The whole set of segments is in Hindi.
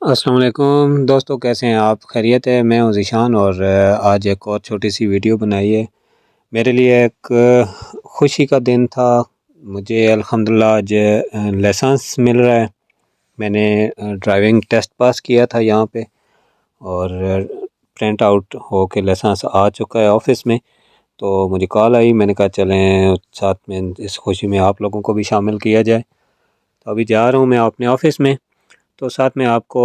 अस्सलाम वालेकुम दोस्तों, कैसे हैं आप? खैरियत है? मैं हूं ज़ीशान और आज एक और छोटी सी वीडियो बनाई है। मेरे लिए एक खुशी का दिन था। मुझे अल्हम्दुलिल्लाह आज लाइसेंस मिल रहा है। मैंने ड्राइविंग टेस्ट पास किया था यहाँ पे और प्रिंट आउट हो के लाइसेंस आ चुका है ऑफ़िस में। तो मुझे कॉल आई, मैंने कहा चलें साथ में इस खुशी में आप लोगों को भी शामिल किया जाए। तो अभी जा रहा हूँ मैं अपने ऑफ़िस में, तो साथ में आपको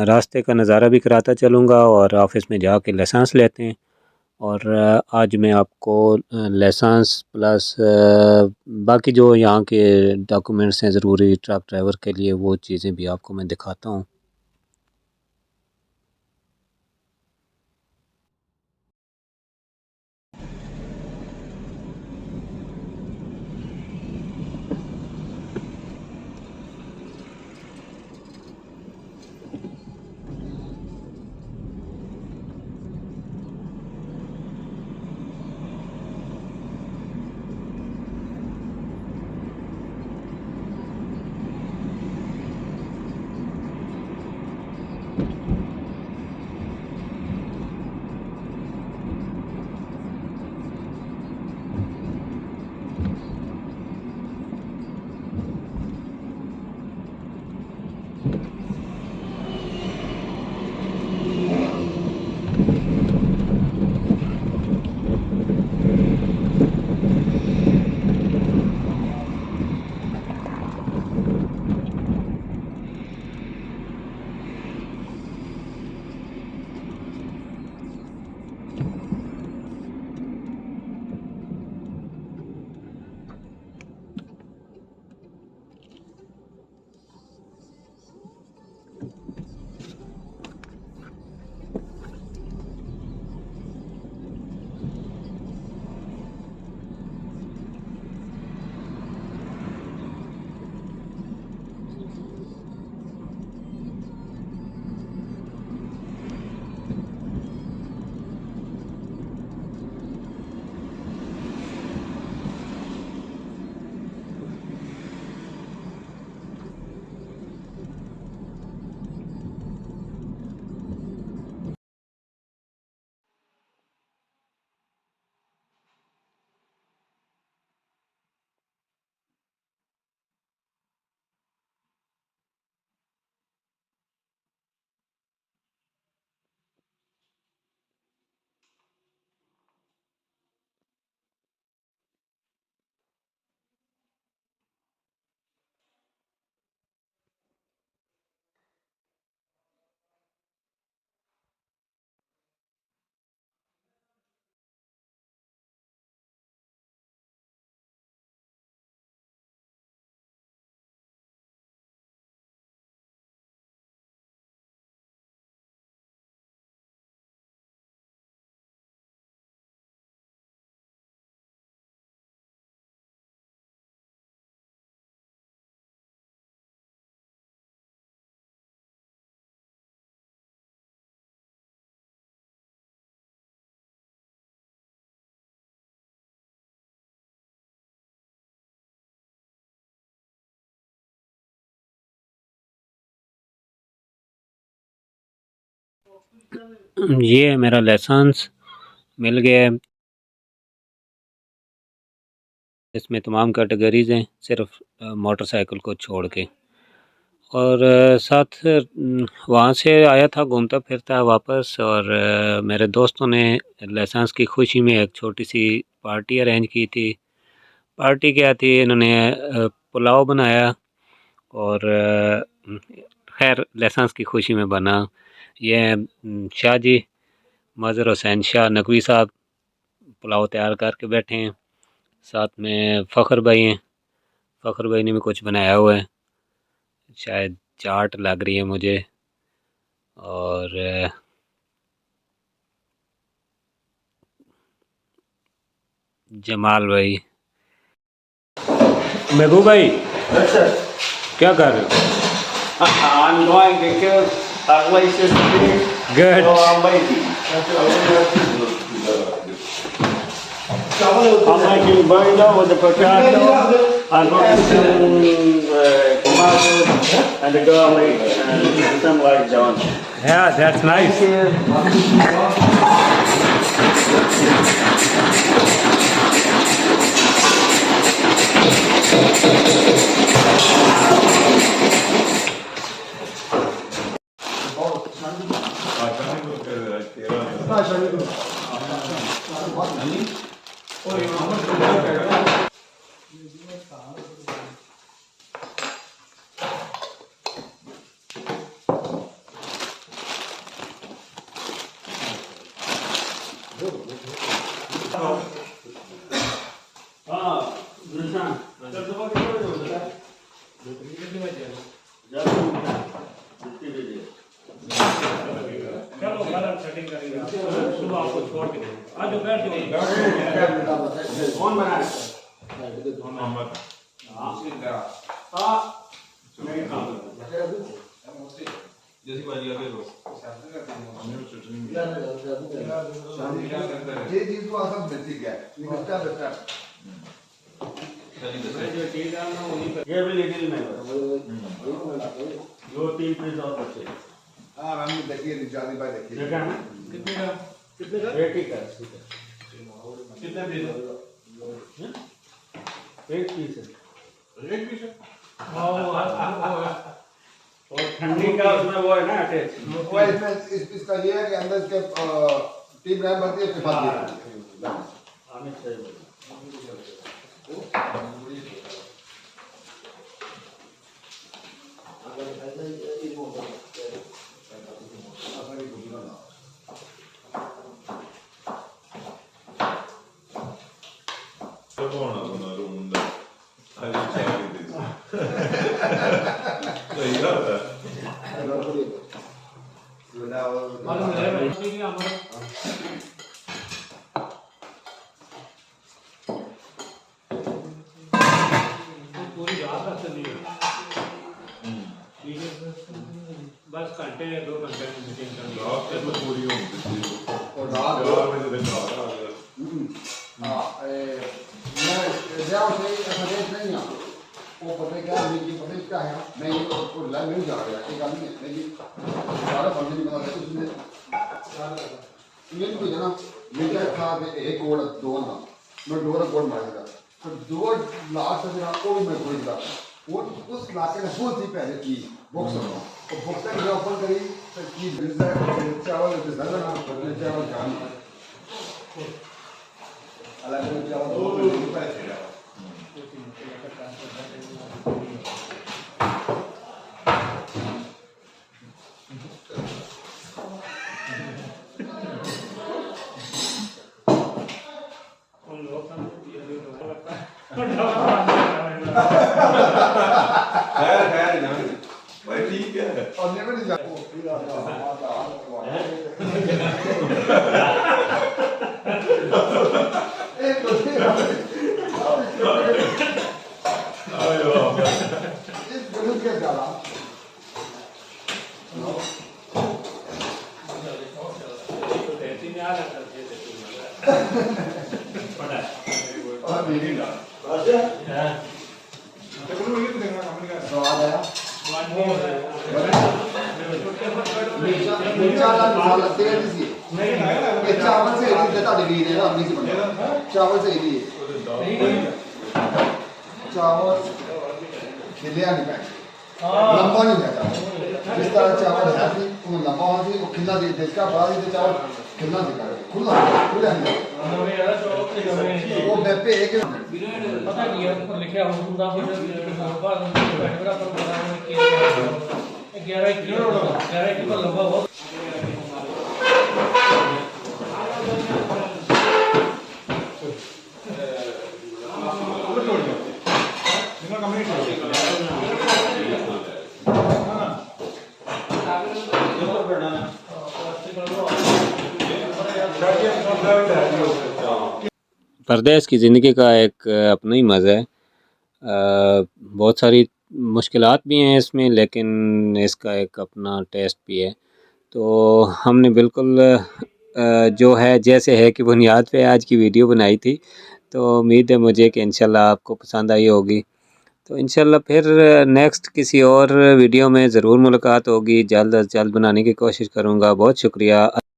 रास्ते का नज़ारा भी कराता चलूँगा और ऑफ़िस में जाके लाइसेंस लेते हैं। और आज मैं आपको लाइसेंस प्लस बाकी जो यहाँ के डॉक्यूमेंट्स हैं ज़रूरी ट्रक ड्राइवर के लिए, वो चीज़ें भी आपको मैं दिखाता हूँ। ये है मेरा लाइसेंस, मिल गया है। इसमें तमाम कैटेगरीज़ हैं, सिर्फ मोटरसाइकिल को छोड़ के। और साथ वहाँ से आया था घूमता फिरता वापस, और मेरे दोस्तों ने लाइसेंस की खुशी में एक छोटी सी पार्टी अरेंज की थी। पार्टी क्या थी, इन्होंने पुलाव बनाया और खैर लाइसेंस की खुशी में बना। ये शाह जी, मज़हर हुसैन शाह नकवी साहब पुलाव तैयार करके बैठे हैं। साथ में फ़खर भाई हैं, फ़खर भाई ने भी कुछ बनाया हुआ है, शायद चाट लग रही है मुझे। और जमाल भाई, महबूब भाई, अच्छा, क्या कर रहे हो? I'm going because our place is big, good. so I'm waiting. I'm making burrito with the potato. I'm going to tomato, and the garlic and some like John. Yeah, that's nice. चलो कलर सेटिंग करेंगे सुबह आपको छोड़ के देंगे आज दोपहर से कौन बना है? जैसी भाजी आगे लो ये चीज को आसान बेसिक है निकलता बेटा ये भी लिटिल में दो तीन पीस और बचे हाँ मैम देखिए निजानी भाई देखिए देखा ना कितने का एक ही का कितने पीस एक पीस है एक पीस और ठंडी का उसमें वो है ना अटैच वो इसमें इसका ये है कि अंदर इसके टीम रैम भरती है उसके बाद ये आमिर सही बोला मालूम है कि हमारा पूरी रात का चली है बस घंटे या 2 घंटे में मीटिंग करनी है और रात हाँ मैं जाओ से ऐसा रेट नहीं है वो पता क्या मेरी पता क्या है मैं ये को लाइन नहीं जा रहा एक आदमी है मेरी सारा बंदे नहीं बता सकते उसने ये तो जना मेरा था कि एक गोल दो ना मैं दो गोल मारेगा तो दो लास्ट में आपको भी मैं कोई था वो उस लाके ने बहुत ही पहले की बॉक्स और बॉक्स का जब ओपन करी तो की चावल डिजाइन ना चावल जान अलग अलग चावल दो पहले थे उन लोग का ये लगता है खैर खैर जान भाई ठीक है और नेवर नहीं जाओ एक तो आयो इस गलत क्या जाला तो ऐसी में आ रहा था बड़ा और मेरी ना हां तो बोलो ये तो देखना कंपनी का स्वाद आया मिर्चा तेल सी ये चावल से ही देता डिग्री है अपनी सी बंदा चावल से ही चावल खिलिया नहीं पाए लंबा नहीं है चावल जिस तरह चावल है थी वो लंबा हुआ थी वो खिला दे देश का बाद ही चावल खिलना दिखा खुला खुला नहीं वो बेपे एक पता नहीं है ऊपर लिखा हुआ पूरा हो बाद में बैठा पर बना के 11 किलो लंबा हो परदेश की ज़िंदगी का एक अपना ही मज़ा है। बहुत सारी मुश्किलात भी हैं इसमें, लेकिन इसका एक अपना टेस्ट भी है। तो हमने बिल्कुल जो है जैसे है कि बुनियाद पे आज की वीडियो बनाई थी। तो उम्मीद है मुझे कि इंशाल्लाह आपको पसंद आई होगी। तो इंशाल्लाह फिर नेक्स्ट किसी और वीडियो में ज़रूर मुलाकात होगी, जल्द अज जल्द बनाने की कोशिश करूँगा। बहुत शुक्रिया।